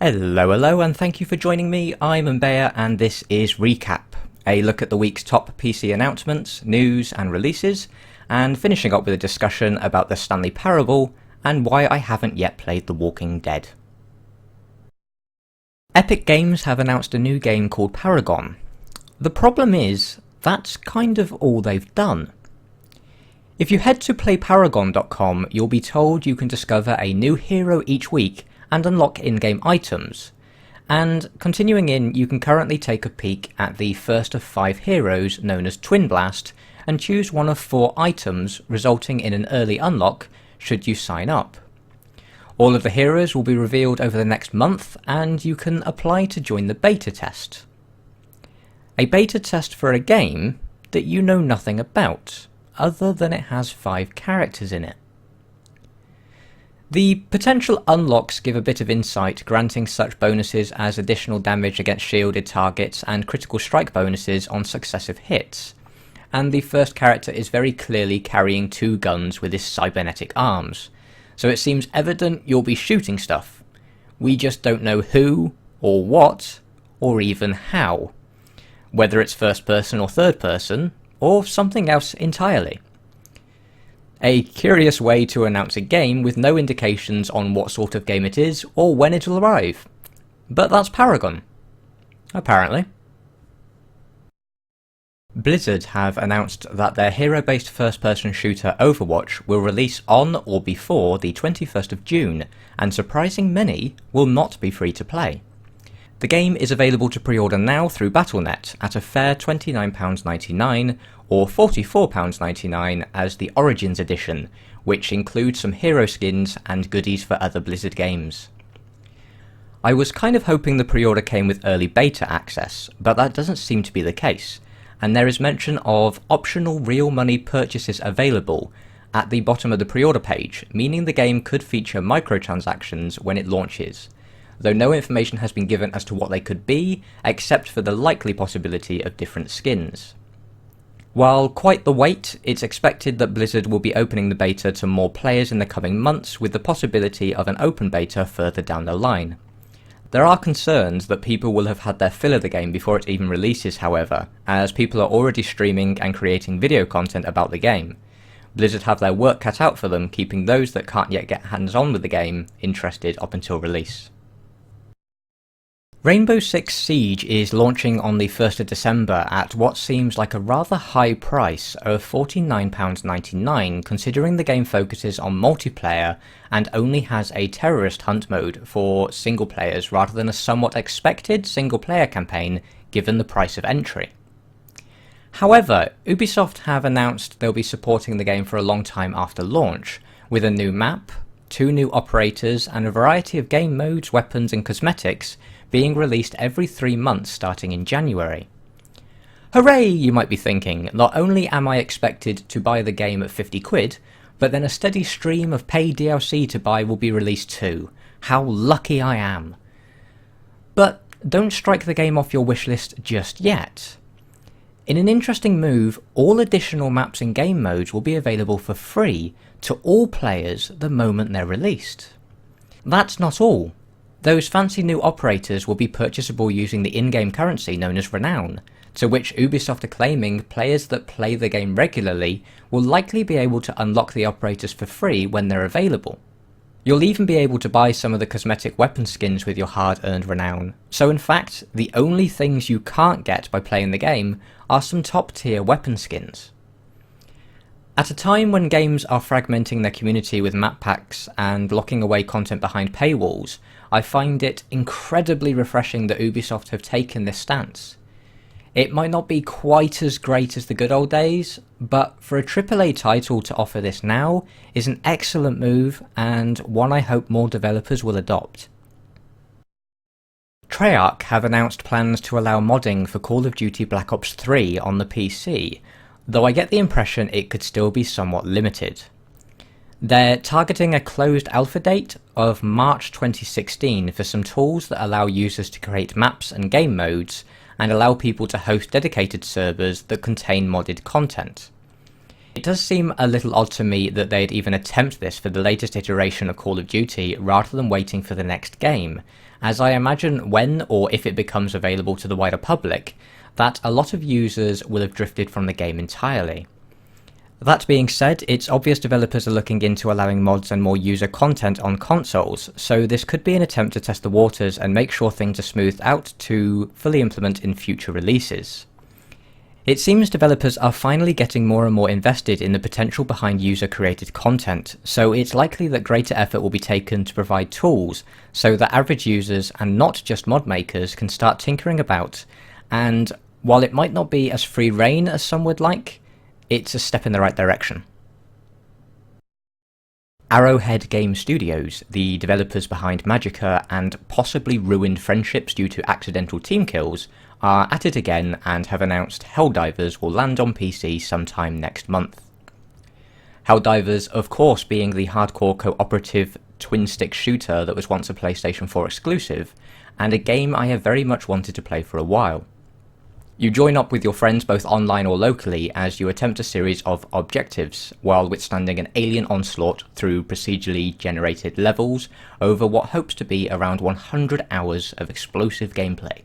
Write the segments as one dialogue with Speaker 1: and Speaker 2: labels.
Speaker 1: Hello, and thank you for joining me. I'm Mbaya, and this is Recap, a look at the week's top PC announcements, news, and releases, and finishing up with a discussion about the Stanley Parable and why I haven't yet played The Walking Dead. Epic Games have announced a new game called PARAGON. The problem is, that's kind of all they've done. If you head to playparagon.com, you'll be told you can discover a new hero each week and unlock in-game items. And continuing in, you can currently take a peek at the first of 5 heroes known as Twin Blast and choose one of 4 items, resulting in an early unlock should you sign up. All of the heroes will be revealed over the next month, and you can apply to join the beta test. A beta test for a game that you know nothing about, other than it has 5 characters in it. The potential unlocks give a bit of insight, granting such bonuses as additional damage against shielded targets and critical strike bonuses on successive hits, and the first character is very clearly carrying 2 guns with his cybernetic arms, so it seems evident you'll be shooting stuff. We just don't know who, or what, or even how. Whether it's first person or third person, or something else entirely. A curious way to announce a game with no indications on what sort of game it is or when it'll arrive. But that's Paragon. Apparently. Blizzard have announced that their hero-based first-person shooter Overwatch will release on or before the 21st of June, and surprising many, will not be free to play. The game is available to pre-order now through Battle.net at a fair £29.99 or £44.99 as the Origins edition, which includes some hero skins and goodies for other Blizzard games. I was kind of hoping the pre-order came with early beta access, but that doesn't seem to be the case, and there is mention of optional real money purchases available at the bottom of the pre-order page, meaning the game could feature microtransactions when it launches, though no information has been given as to what they could be, except for the likely possibility of different skins. While quite the wait, it's expected that Blizzard will be opening the beta to more players in the coming months, with the possibility of an open beta further down the line. There are concerns that people will have had their fill of the game before it even releases, however, as people are already streaming and creating video content about the game. Blizzard have their work cut out for them, keeping those that can't yet get hands-on with the game interested up until release. Rainbow Six Siege is launching on the 1st of December at what seems like a rather high price of £49.99, considering the game focuses on multiplayer and only has a terrorist hunt mode for single players rather than a somewhat expected single player campaign given the price of entry. However, Ubisoft have announced they'll be supporting the game for a long time after launch, with a new map, 2 new operators, and a variety of game modes, weapons and cosmetics being released every 3 months starting in January. Hooray, you might be thinking, not only am I expected to buy the game at 50 quid, but then a steady stream of paid DLC to buy will be released too. How lucky I am. But don't strike the game off your wishlist just yet. In an interesting move, all additional maps and game modes will be available for free to all players the moment they're released. That's not all. Those fancy new operators will be purchasable using the in-game currency known as Renown, to which Ubisoft are claiming players that play the game regularly will likely be able to unlock the operators for free when they're available. You'll even be able to buy some of the cosmetic weapon skins with your hard-earned Renown, so in fact, the only things you can't get by playing the game are some top-tier weapon skins. At a time when games are fragmenting their community with map packs and locking away content behind paywalls, I find it incredibly refreshing that Ubisoft have taken this stance. It might not be quite as great as the good old days, but for a AAA title to offer this now is an excellent move and one I hope more developers will adopt. Treyarch have announced plans to allow modding for Call of Duty Black Ops 3 on the PC, though I get the impression it could still be somewhat limited. They're targeting a closed alpha date of March 2016 for some tools that allow users to create maps and game modes and allow people to host dedicated servers that contain modded content. It does seem a little odd to me that they'd even attempt this for the latest iteration of Call of Duty rather than waiting for the next game, as I imagine when or if it becomes available to the wider public, that a lot of users will have drifted from the game entirely. That being said, it's obvious developers are looking into allowing mods and more user content on consoles, so this could be an attempt to test the waters and make sure things are smoothed out to fully implement in future releases. It seems developers are finally getting more and more invested in the potential behind user-created content, so it's likely that greater effort will be taken to provide tools so that average users, and not just mod makers, can start tinkering about, and while it might not be as free reign as some would like, it's a step in the right direction. Arrowhead Game Studios, the developers behind Magicka and possibly ruined friendships due to accidental team kills, are at it again and have announced Helldivers will land on PC sometime next month. Helldivers, of course, being the hardcore cooperative twin-stick shooter that was once a PlayStation 4 exclusive, and a game I have very much wanted to play for a while. You join up with your friends both online or locally as you attempt a series of objectives, while withstanding an alien onslaught through procedurally generated levels over what hopes to be around 100 hours of explosive gameplay.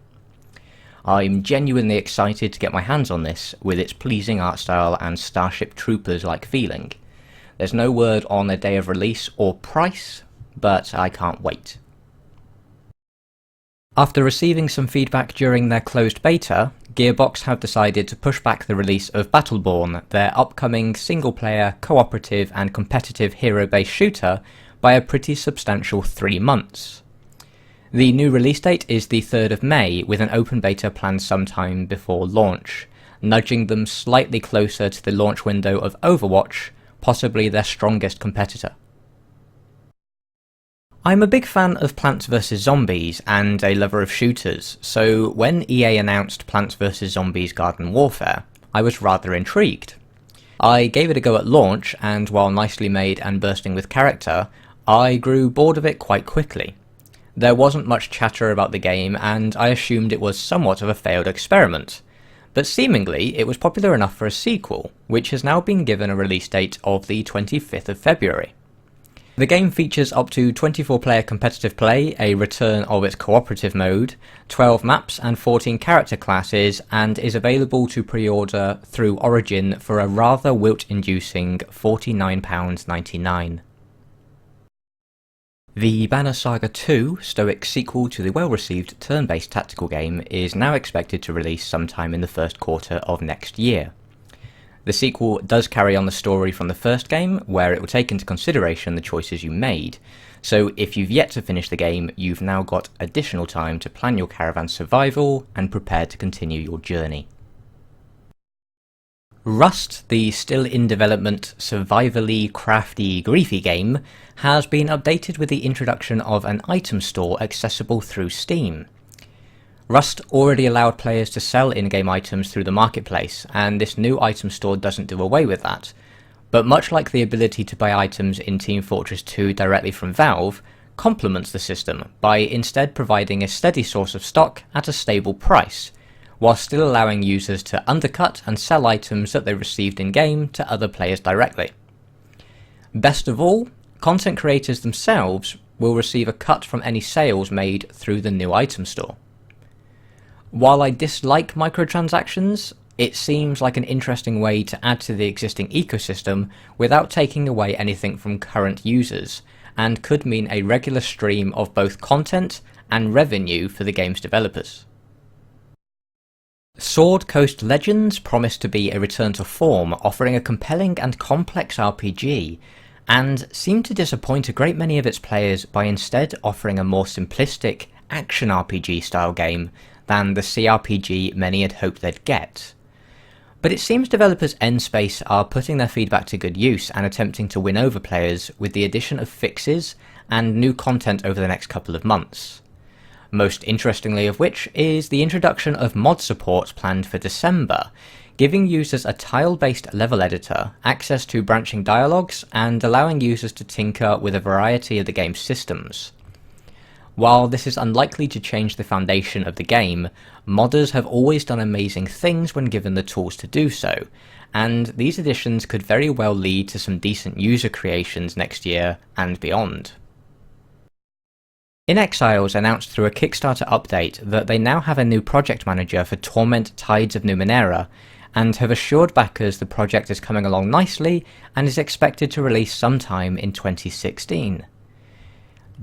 Speaker 1: I'm genuinely excited to get my hands on this, with its pleasing art style and Starship Troopers-like feeling. There's no word on a day of release or price, but I can't wait. After receiving some feedback during their closed beta, Gearbox have decided to push back the release of BATTLEBORN, their upcoming single-player, cooperative and competitive hero-based shooter, by a pretty substantial 3 months. The new release date is the 3rd of May, with an open beta planned sometime before launch, nudging them slightly closer to the launch window of Overwatch, possibly their strongest competitor. I'm a big fan of Plants vs Zombies and a lover of shooters, so when EA announced Plants vs Zombies Garden Warfare, I was rather intrigued. I gave it a go at launch, and while nicely made and bursting with character, I grew bored of it quite quickly. There wasn't much chatter about the game, and I assumed it was somewhat of a failed experiment, but seemingly it was popular enough for a sequel, which has now been given a release date of the 25th of February. The game features up to 24-player competitive play, a return of its cooperative mode, 12 maps and 14 character classes, and is available to pre-order through Origin for a rather wilt-inducing £49.99. The Banner Saga 2, stoic sequel to the well-received turn-based tactical game, is now expected to release sometime in the first quarter of next year. The sequel does carry on the story from the first game, where it will take into consideration the choices you made, so if you've yet to finish the game, you've now got additional time to plan your caravan's survival and prepare to continue your journey. Rust, the still in development, survivally crafty, griefy game, has been updated with the introduction of an item store accessible through Steam. Rust already allowed players to sell in-game items through the marketplace, and this new item store doesn't do away with that. But much like the ability to buy items in Team Fortress 2 directly from Valve, complements the system by instead providing a steady source of stock at a stable price, while still allowing users to undercut and sell items that they received in-game to other players directly. Best of all, content creators themselves will receive a cut from any sales made through the new item store. While I dislike microtransactions, it seems like an interesting way to add to the existing ecosystem without taking away anything from current users, and could mean a regular stream of both content and revenue for the game's developers. Sword Coast Legends promised to be a return to form, offering a compelling and complex RPG, and seemed to disappoint a great many of its players by instead offering a more simplistic action RPG style game than the CRPG many had hoped they'd get. But it seems developers N-Space are putting their feedback to good use and attempting to win over players with the addition of fixes and new content over the next couple of months. Most interestingly of which is the introduction of mod support planned for December, giving users a tile-based level editor, access to branching dialogues, and allowing users to tinker with a variety of the game's systems. While this is unlikely to change the foundation of the game, modders have always done amazing things when given the tools to do so, and these additions could very well lead to some decent user creations next year and beyond. inXiles announced through a Kickstarter update that they now have a new project manager for Torment Tides of Numenera, and have assured backers the project is coming along nicely and is expected to release sometime in 2016.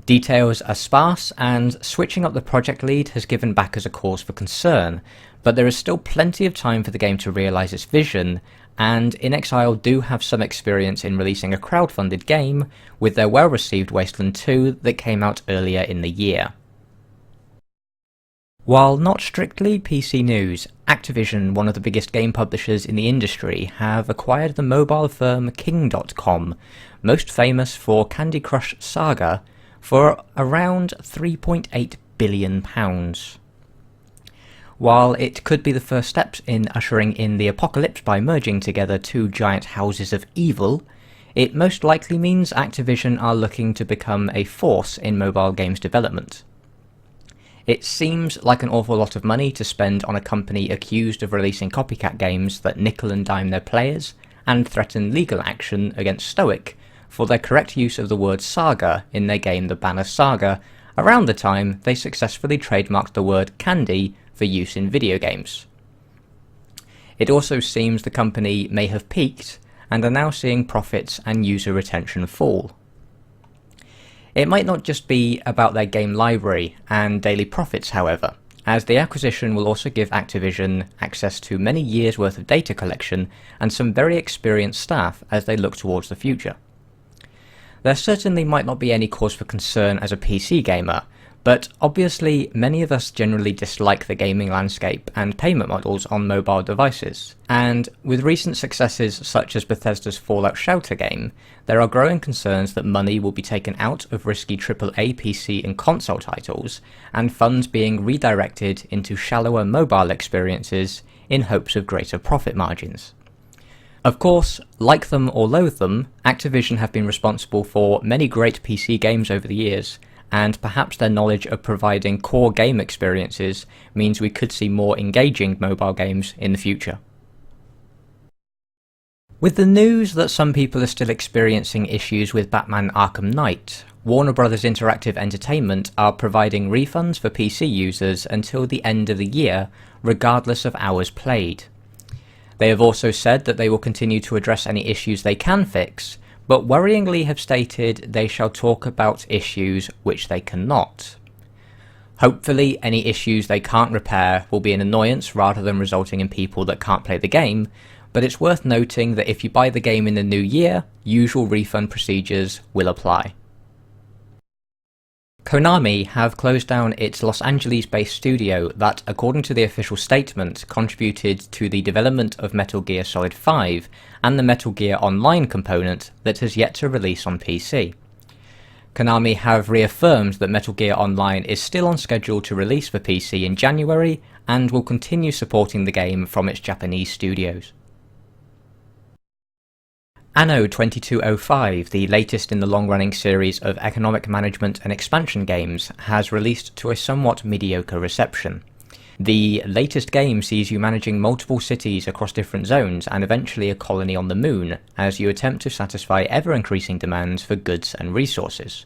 Speaker 1: Details are sparse, and switching up the project lead has given backers a cause for concern, but there is still plenty of time for the game to realise its vision, and inXile do have some experience in releasing a crowdfunded game with their well-received Wasteland 2 that came out earlier in the year. While not strictly PC news, Activision, one of the biggest game publishers in the industry, have acquired the mobile firm King.com, most famous for Candy Crush Saga, for around £3.8 billion. While it could be the first steps in ushering in the apocalypse by merging together two giant houses of evil, it most likely means Activision are looking to become a force in mobile games development. It seems like an awful lot of money to spend on a company accused of releasing copycat games that nickel and dime their players and threaten legal action against Stoic for their correct use of the word saga in their game The Banner Saga, around the time they successfully trademarked the word candy for use in video games. It also seems the company may have peaked and are now seeing profits and user retention fall. It might not just be about their game library and daily profits, however, as the acquisition will also give Activision access to many years' worth of data collection and some very experienced staff as they look towards the future. There certainly might not be any cause for concern as a PC gamer, but obviously many of us generally dislike the gaming landscape and payment models on mobile devices, and with recent successes such as Bethesda's Fallout Shelter game, there are growing concerns that money will be taken out of risky AAA PC and console titles, and funds being redirected into shallower mobile experiences in hopes of greater profit margins. Of course, like them or loathe them, Activision have been responsible for many great PC games over the years, and perhaps their knowledge of providing core game experiences means we could see more engaging mobile games in the future. With the news that some people are still experiencing issues with Batman Arkham Knight, Warner Bros. Interactive Entertainment are providing refunds for PC users until the end of the year, regardless of hours played. They have also said that they will continue to address any issues they can fix, but worryingly have stated they shall talk about issues which they cannot. Hopefully any issues they can't repair will be an annoyance rather than resulting in people that can't play the game, but it's worth noting that if you buy the game in the new year, usual refund procedures will apply. Konami have closed down its Los Angeles-based studio that, according to the official statement, contributed to the development of Metal Gear Solid 5 and the Metal Gear Online component that has yet to release on PC. Konami have reaffirmed that Metal Gear Online is still on schedule to release for PC in January and will continue supporting the game from its Japanese studios. Anno 2205, the latest in the long-running series of economic management and expansion games, has released to a somewhat mediocre reception. The latest game sees you managing multiple cities across different zones and eventually a colony on the moon, as you attempt to satisfy ever-increasing demands for goods and resources.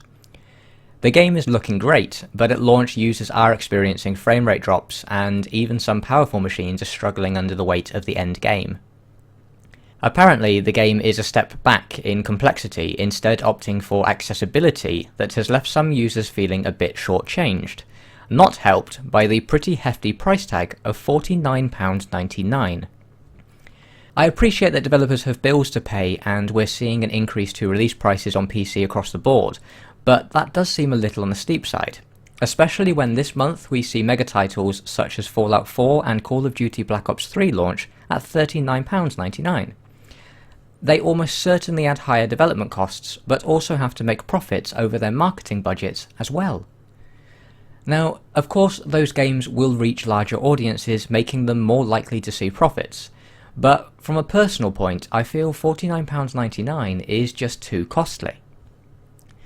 Speaker 1: The game is looking great, but at launch users are experiencing frame rate drops, and even some powerful machines are struggling under the weight of the end game. Apparently, the game is a step back in complexity, instead opting for accessibility that has left some users feeling a bit shortchanged, not helped by the pretty hefty price tag of £49.99. I appreciate that developers have bills to pay and we're seeing an increase to release prices on PC across the board, but that does seem a little on the steep side, especially when this month we see mega titles such as Fallout 4 and Call of Duty Black Ops 3 launch at £39.99. They almost certainly add higher development costs, but also have to make profits over their marketing budgets as well. Now, of course, those games will reach larger audiences, making them more likely to see profits, but from a personal point, I feel £49.99 is just too costly.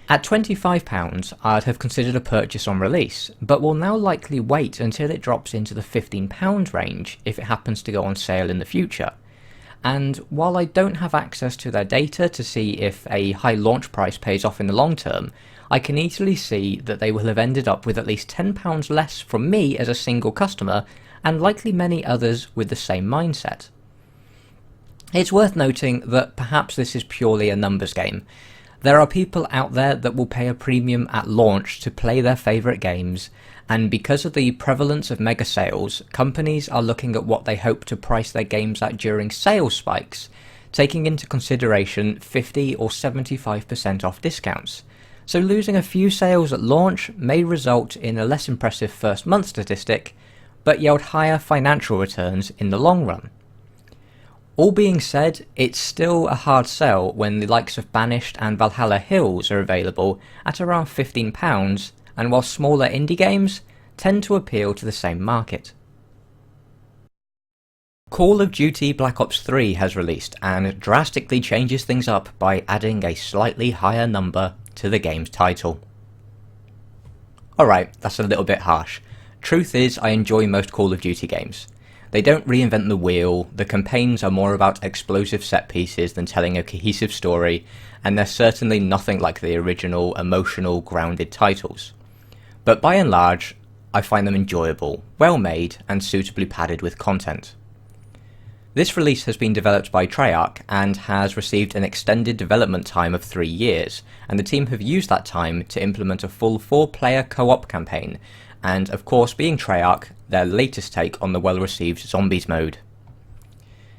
Speaker 1: At £25, I'd have considered a purchase on release, but will now likely wait until it drops into the £15 range if it happens to go on sale in the future. and while I don't have access to their data to see if a high launch price pays off in the long term, I can easily see that they will have ended up with at least £10 less from me as a single customer, and likely many others with the same mindset. It's worth noting that perhaps this is purely a numbers game. There are people out there that will pay a premium at launch to play their favourite games, and because of the prevalence of mega sales, companies are looking at what they hope to price their games at during sales spikes, taking into consideration 50 or 75% off discounts. So losing a few sales at launch may result in a less impressive first month statistic, but yield higher financial returns in the long run. All being said, it's still a hard sell when the likes of Banished and Valhalla Hills are available at around £15, and while smaller indie games tend to appeal to the same market. Call of Duty Black Ops 3 has released and drastically changes things up by adding a slightly higher number to the game's title. Alright, that's a little bit harsh. Truth is, I enjoy most Call of Duty games. They don't reinvent the wheel, the campaigns are more about explosive set pieces than telling a cohesive story, and they're certainly nothing like the original emotional, grounded titles. But by and large, I find them enjoyable, well made, and suitably padded with content. This release has been developed by Treyarch and has received an extended development time of 3 years, and the team have used that time to implement a full 4-player co-op campaign, and of course, being Treyarch, their latest take on the well-received Zombies mode.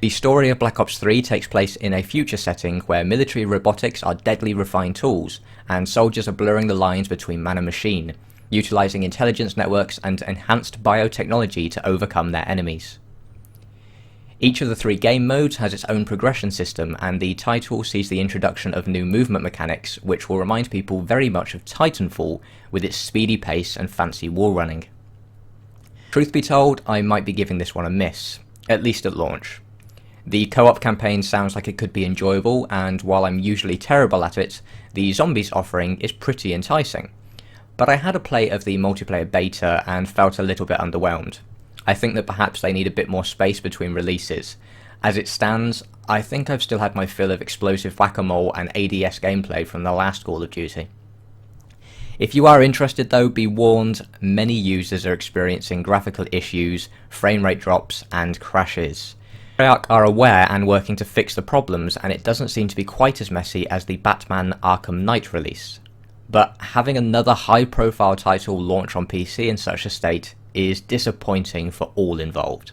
Speaker 1: The story of Black Ops 3 takes place in a future setting where military robotics are deadly refined tools, and soldiers are blurring the lines between man and machine, utilising intelligence networks and enhanced biotechnology to overcome their enemies. Each of the 3 game modes has its own progression system, and the title sees the introduction of new movement mechanics, which will remind people very much of Titanfall with its speedy pace and fancy wall running. Truth be told, I might be giving this one a miss, at least at launch. The co-op campaign sounds like it could be enjoyable, and while I'm usually terrible at it, the Zombies offering is pretty enticing. But I had a play of the multiplayer beta and felt a little bit underwhelmed. I think that perhaps they need a bit more space between releases. As it stands, I think I've still had my fill of explosive whack-a-mole and ADS gameplay from the last Call of Duty. If you are interested though, be warned, many users are experiencing graphical issues, frame rate drops, and crashes. Treyarch are aware and working to fix the problems, and it doesn't seem to be quite as messy as the Batman Arkham Knight release. But having another high-profile title launch on PC in such a state is disappointing for all involved.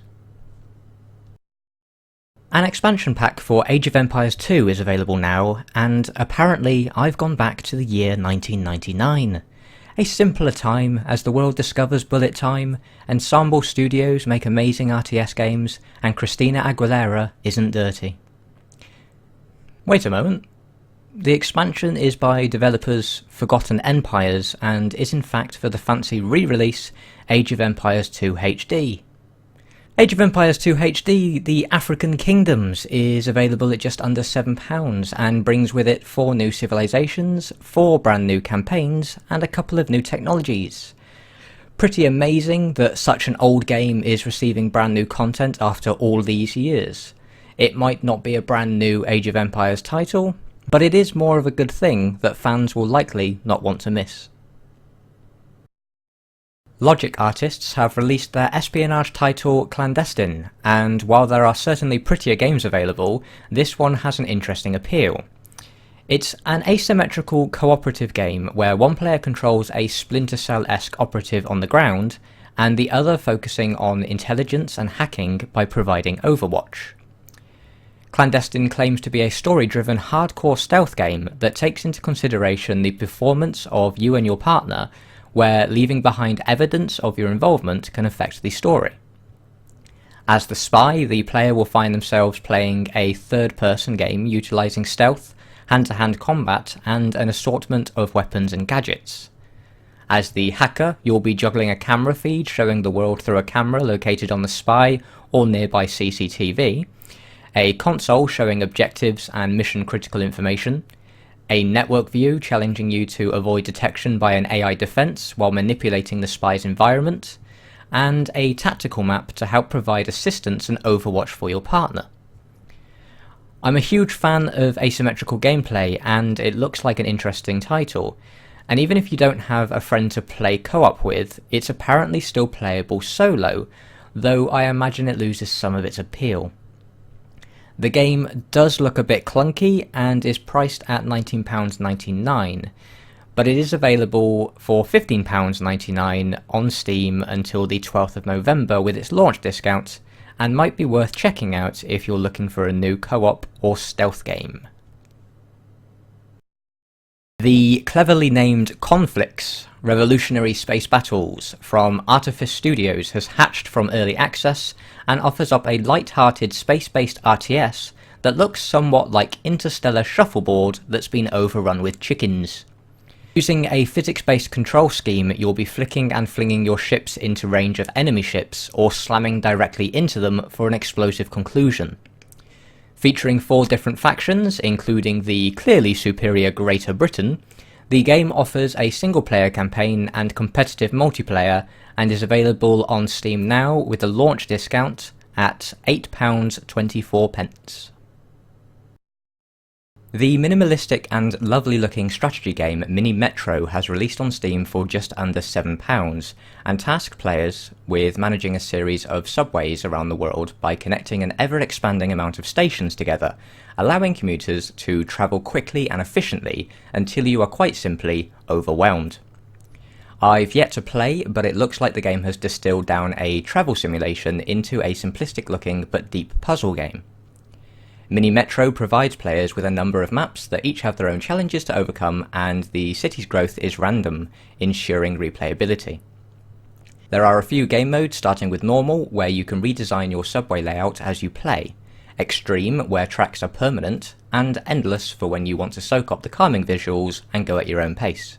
Speaker 1: An expansion pack for Age of Empires II is available now, and apparently I've gone back to the year 1999. A simpler time as the world discovers bullet time, Ensemble Studios make amazing RTS games, and Christina Aguilera isn't dirty. Wait a moment. The expansion is by developers Forgotten Empires and is in fact for the fancy re-release Age of Empires II HD. Age of Empires II HD, The African Kingdoms, is available at just under £7 and brings with it 4 new civilizations, 4 brand new campaigns, and a couple of new technologies. Pretty amazing that such an old game is receiving brand new content after all these years. It might not be a brand new Age of Empires title, but it is more of a good thing that fans will likely not want to miss. Logic artists have released their espionage title Clandestine, and while there are certainly prettier games available, this one has an interesting appeal. It's an asymmetrical cooperative game where one player controls a Splinter Cell-esque operative on the ground, and the other focusing on intelligence and hacking by providing Overwatch. Clandestine claims to be a story-driven hardcore stealth game that takes into consideration the performance of you and your partner, where leaving behind evidence of your involvement can affect the story. As the spy, the player will find themselves playing a third-person game utilising stealth, hand-to-hand combat, and an assortment of weapons and gadgets. As the hacker, you'll be juggling a camera feed showing the world through a camera located on the spy or nearby CCTV, a console showing objectives and mission-critical information, a network view challenging you to avoid detection by an AI defense while manipulating the spy's environment, and a tactical map to help provide assistance and overwatch for your partner. I'm a huge fan of asymmetrical gameplay, and it looks like an interesting title. And even if you don't have a friend to play co-op with, it's apparently still playable solo, though I imagine it loses some of its appeal. The game does look a bit clunky and is priced at £19.99, but it is available for £15.99 on Steam until the 12th of November with its launch discount, and might be worth checking out if you're looking for a new co-op or stealth game. The cleverly named CONFLICKS Revolutionary Space Battles from Artifice Studios has hatched from early access and offers up a light-hearted space-based RTS that looks somewhat like Interstellar Shuffleboard that's been overrun with chickens. Using a physics-based control scheme, you'll be flicking and flinging your ships into range of enemy ships or slamming directly into them for an explosive conclusion. Featuring 4 different factions, including the clearly superior Greater Britain, the game offers a single-player campaign and competitive multiplayer, and is available on Steam now with a launch discount at £8.24. The minimalistic and lovely looking strategy game Mini Metro has released on Steam for just under £7, and tasks players with managing a series of subways around the world by connecting an ever-expanding amount of stations together, allowing commuters to travel quickly and efficiently until you are quite simply overwhelmed. I've yet to play, but it looks like the game has distilled down a travel simulation into a simplistic looking but deep puzzle game. Mini Metro provides players with a number of maps that each have their own challenges to overcome, and the city's growth is random, ensuring replayability. There are a few game modes, starting with Normal, where you can redesign your subway layout as you play, Extreme, where tracks are permanent, and Endless for when you want to soak up the calming visuals and go at your own pace.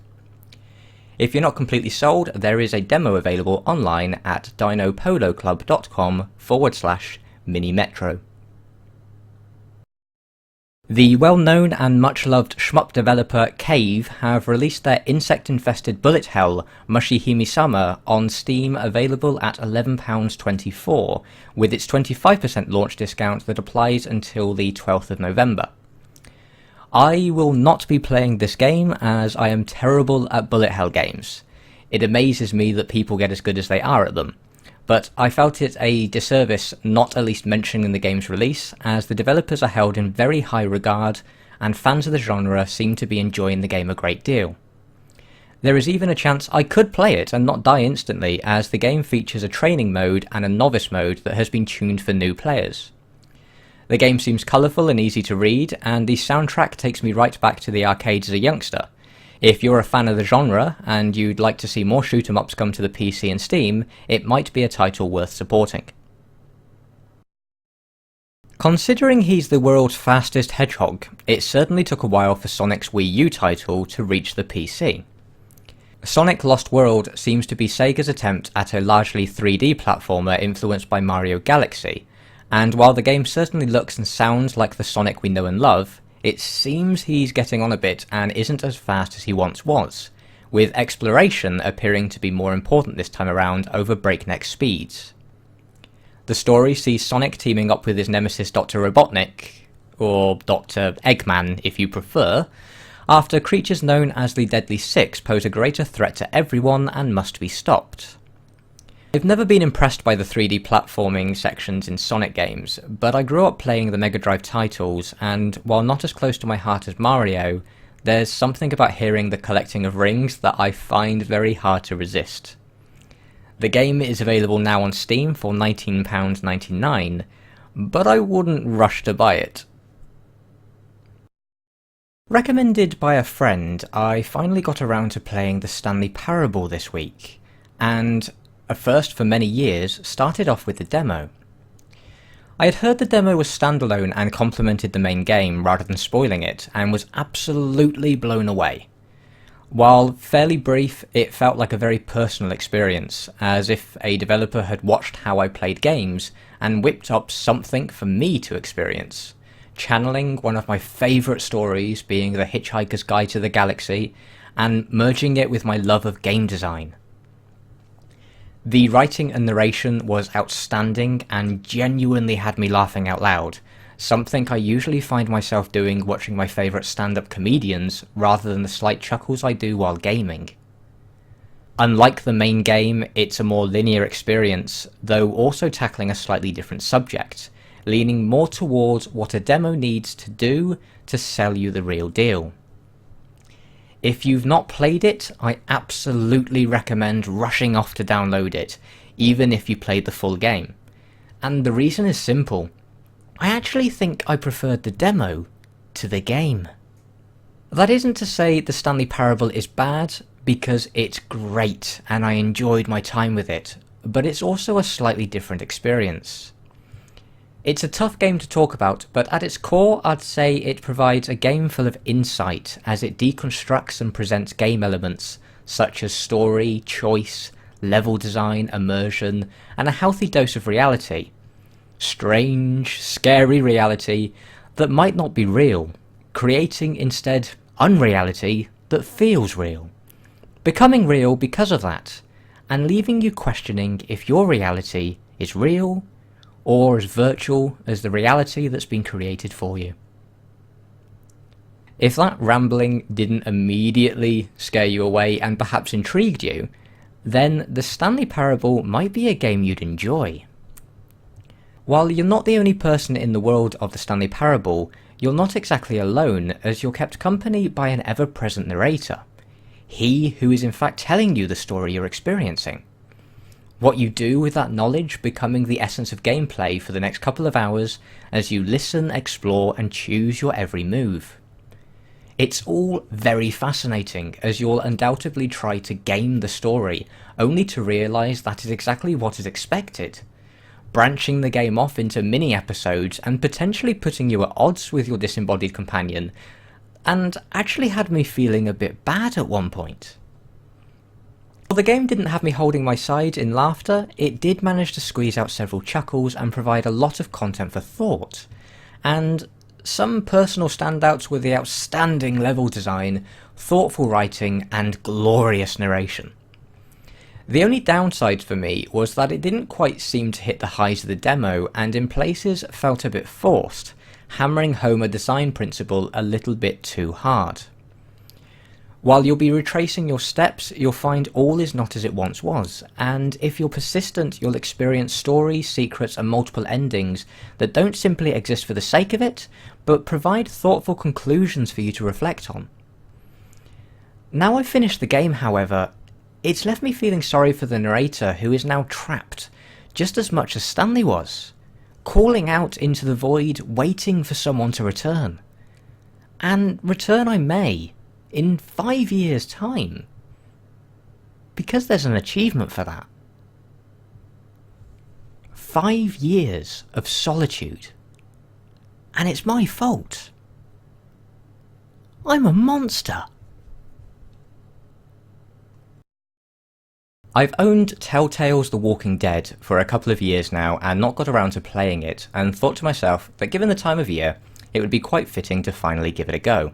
Speaker 1: If you're not completely sold, there is a demo available online at dinopoloclub.com/Mini Metro. The well-known and much-loved shmup developer Cave have released their insect-infested bullet hell, MUSHIHIMESAMA, on Steam, available at £11.24, with its 25% launch discount that applies until the 12th of November. I will not be playing this game, as I am terrible at bullet hell games. It amazes me that people get as good as they are at them. But I felt it a disservice not at least mentioning the game's release, as the developers are held in very high regard, and fans of the genre seem to be enjoying the game a great deal. There is even a chance I could play it and not die instantly, as the game features a training mode and a novice mode that has been tuned for new players. The game seems colourful and easy to read, and the soundtrack takes me right back to the arcades as a youngster. If you're a fan of the genre, and you'd like to see more shoot 'em ups come to the PC and Steam, it might be a title worth supporting. Considering he's the world's fastest hedgehog, it certainly took a while for Sonic's Wii U title to reach the PC. Sonic Lost World seems to be Sega's attempt at a largely 3D platformer influenced by Mario Galaxy, and while the game certainly looks and sounds like the Sonic we know and love, it seems he's getting on a bit and isn't as fast as he once was, with exploration appearing to be more important this time around over breakneck speeds. The story sees Sonic teaming up with his nemesis Dr. Robotnik, or Dr. Eggman if you prefer, after creatures known as the Deadly Six pose a greater threat to everyone and must be stopped. I've never been impressed by the 3D platforming sections in Sonic games, but I grew up playing the Mega Drive titles, and while not as close to my heart as Mario, there's something about hearing the collecting of rings that I find very hard to resist. The game is available now on Steam for £19.99, but I wouldn't rush to buy it. Recommended by a friend, I finally got around to playing the Stanley Parable this week, and a first for many years, started off with the demo. I had heard the demo was standalone and complemented the main game rather than spoiling it, and was absolutely blown away. While fairly brief, it felt like a very personal experience, as if a developer had watched how I played games and whipped up something for me to experience, channeling one of my favourite stories being The Hitchhiker's Guide to the Galaxy, and merging it with my love of game design. The writing and narration was outstanding and genuinely had me laughing out loud, something I usually find myself doing watching my favourite stand-up comedians rather than the slight chuckles I do while gaming. Unlike the main game, it's a more linear experience, though also tackling a slightly different subject, leaning more towards what a demo needs to do to sell you the real deal. If you've not played it, I absolutely recommend rushing off to download it, even if you played the full game. And the reason is simple. I actually think I preferred the demo to the game. That isn't to say the Stanley Parable is bad, because it's great and I enjoyed my time with it, but it's also a slightly different experience. It's a tough game to talk about, but at its core I'd say it provides a game full of insight as it deconstructs and presents game elements such as story, choice, level design, immersion, and a healthy dose of reality. Strange, scary reality that might not be real, creating instead unreality that feels real. Becoming real because of that, and leaving you questioning if your reality is real or as virtual as the reality that's been created for you. If that rambling didn't immediately scare you away and perhaps intrigued you, then the Stanley Parable might be a game you'd enjoy. While you're not the only person in the world of the Stanley Parable, you're not exactly alone, as you're kept company by an ever-present narrator. He who is in fact telling you the story you're experiencing. What you do with that knowledge becoming the essence of gameplay for the next couple of hours as you listen, explore and choose your every move. It's all very fascinating, as you'll undoubtedly try to game the story, only to realise that is exactly what is expected. Branching the game off into mini episodes and potentially putting you at odds with your disembodied companion, and actually had me feeling a bit bad at one point. While the game didn't have me holding my side in laughter, it did manage to squeeze out several chuckles and provide a lot of content for thought. And some personal standouts were the outstanding level design, thoughtful writing, and glorious narration. The only downside for me was that it didn't quite seem to hit the highs of the demo, and in places felt a bit forced, hammering home a design principle a little bit too hard. While you'll be retracing your steps, you'll find all is not as it once was, and if you're persistent, you'll experience stories, secrets, and multiple endings that don't simply exist for the sake of it, but provide thoughtful conclusions for you to reflect on. Now I've finished the game, however, it's left me feeling sorry for the narrator, who is now trapped, just as much as Stanley was, calling out into the void, waiting for someone to return. And return I may, in 5 years' time, because there's an achievement for that. 5 years of solitude, and it's my fault. I'm a monster. I've owned Telltale's The Walking Dead for a couple of years now and not got around to playing it, and thought to myself that given the time of year, it would be quite fitting to finally give it a go.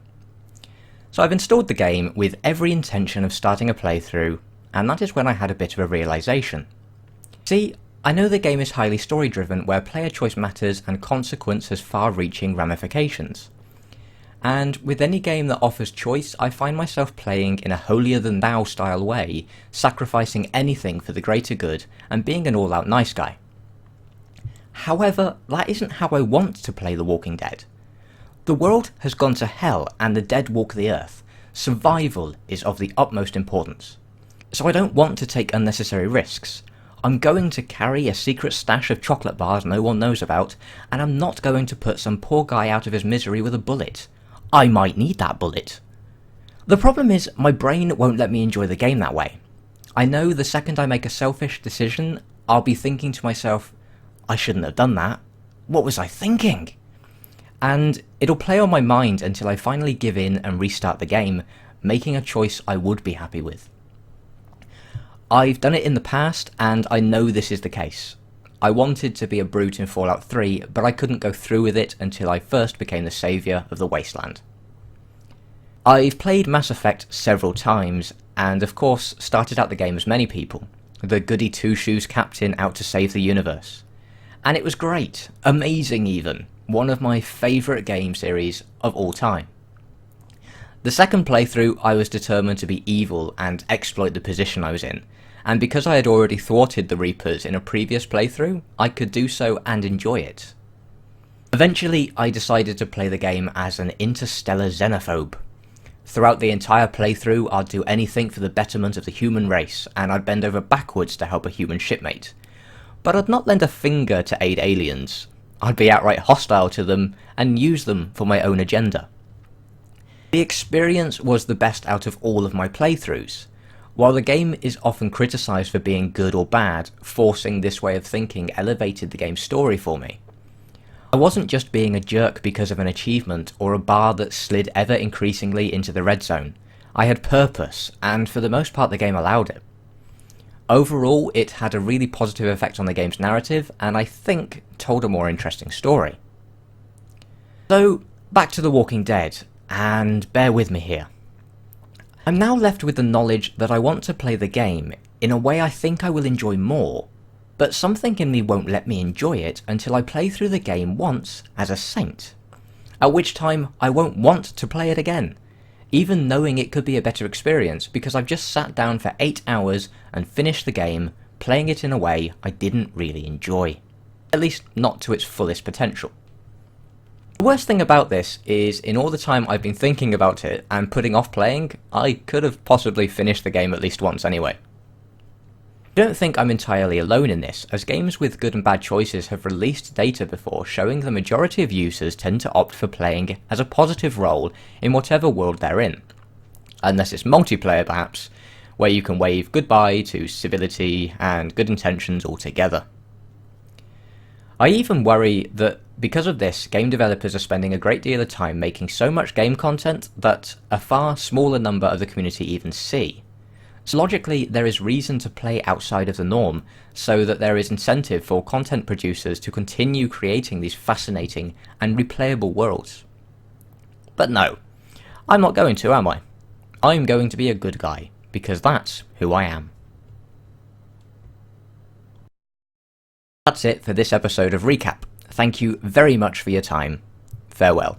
Speaker 1: So I've installed the game with every intention of starting a playthrough, and that is when I had a bit of a realisation. See, I know the game is highly story driven, where player choice matters and consequence has far-reaching ramifications. And with any game that offers choice, I find myself playing in a holier-than-thou style way, sacrificing anything for the greater good and being an all-out nice guy. However, that isn't how I want to play The Walking Dead. The world has gone to hell and the dead walk the earth. Survival is of the utmost importance. So I don't want to take unnecessary risks. I'm going to carry a secret stash of chocolate bars no one knows about, and I'm not going to put some poor guy out of his misery with a bullet. I might need that bullet. The problem is, my brain won't let me enjoy the game that way. I know the second I make a selfish decision, I'll be thinking to myself, I shouldn't have done that. What was I thinking? And it'll play on my mind until I finally give in and restart the game, making a choice I would be happy with. I've done it in the past, and I know this is the case. I wanted to be a brute in Fallout 3, but I couldn't go through with it until I first became the saviour of the wasteland. I've played Mass Effect several times, and of course started out the game as many people, the goody two-shoes captain out to save the universe. And it was great, amazing even, one of my favourite game series of all time. The second playthrough, I was determined to be evil and exploit the position I was in, and because I had already thwarted the Reapers in a previous playthrough, I could do so and enjoy it. Eventually, I decided to play the game as an interstellar xenophobe. Throughout the entire playthrough, I'd do anything for the betterment of the human race, and I'd bend over backwards to help a human shipmate. But I'd not lend a finger to aid aliens. I'd be outright hostile to them, and use them for my own agenda. The experience was the best out of all of my playthroughs. While the game is often criticised for being good or bad, forcing this way of thinking elevated the game's story for me. I wasn't just being a jerk because of an achievement or a bar that slid ever increasingly into the red zone. I had purpose, and for the most part the game allowed it. Overall, it had a really positive effect on the game's narrative, and I think told a more interesting story. So, back to The Walking Dead, and bear with me here. I'm now left with the knowledge that I want to play the game in a way I think I will enjoy more, but something in me won't let me enjoy it until I play through the game once as a saint. At which time I won't want to play it again, even knowing it could be a better experience because I've just sat down for 8 hours and finished the game, playing it in a way I didn't really enjoy. At least not to its fullest potential. The worst thing about this is, in all the time I've been thinking about it and putting off playing, I could have possibly finished the game at least once anyway. I don't think I'm entirely alone in this, as games with good and bad choices have released data before showing the majority of users tend to opt for playing as a positive role in whatever world they're in. Unless it's multiplayer perhaps, where you can wave goodbye to civility and good intentions altogether. I even worry that because of this, game developers are spending a great deal of time making so much game content that a far smaller number of the community even see. So logically, there is reason to play outside of the norm, so that there is incentive for content producers to continue creating these fascinating and replayable worlds. But no, I'm not going to, am I? I'm going to be a good guy, because that's who I am. That's it for this episode of Recap. Thank you very much for your time. Farewell.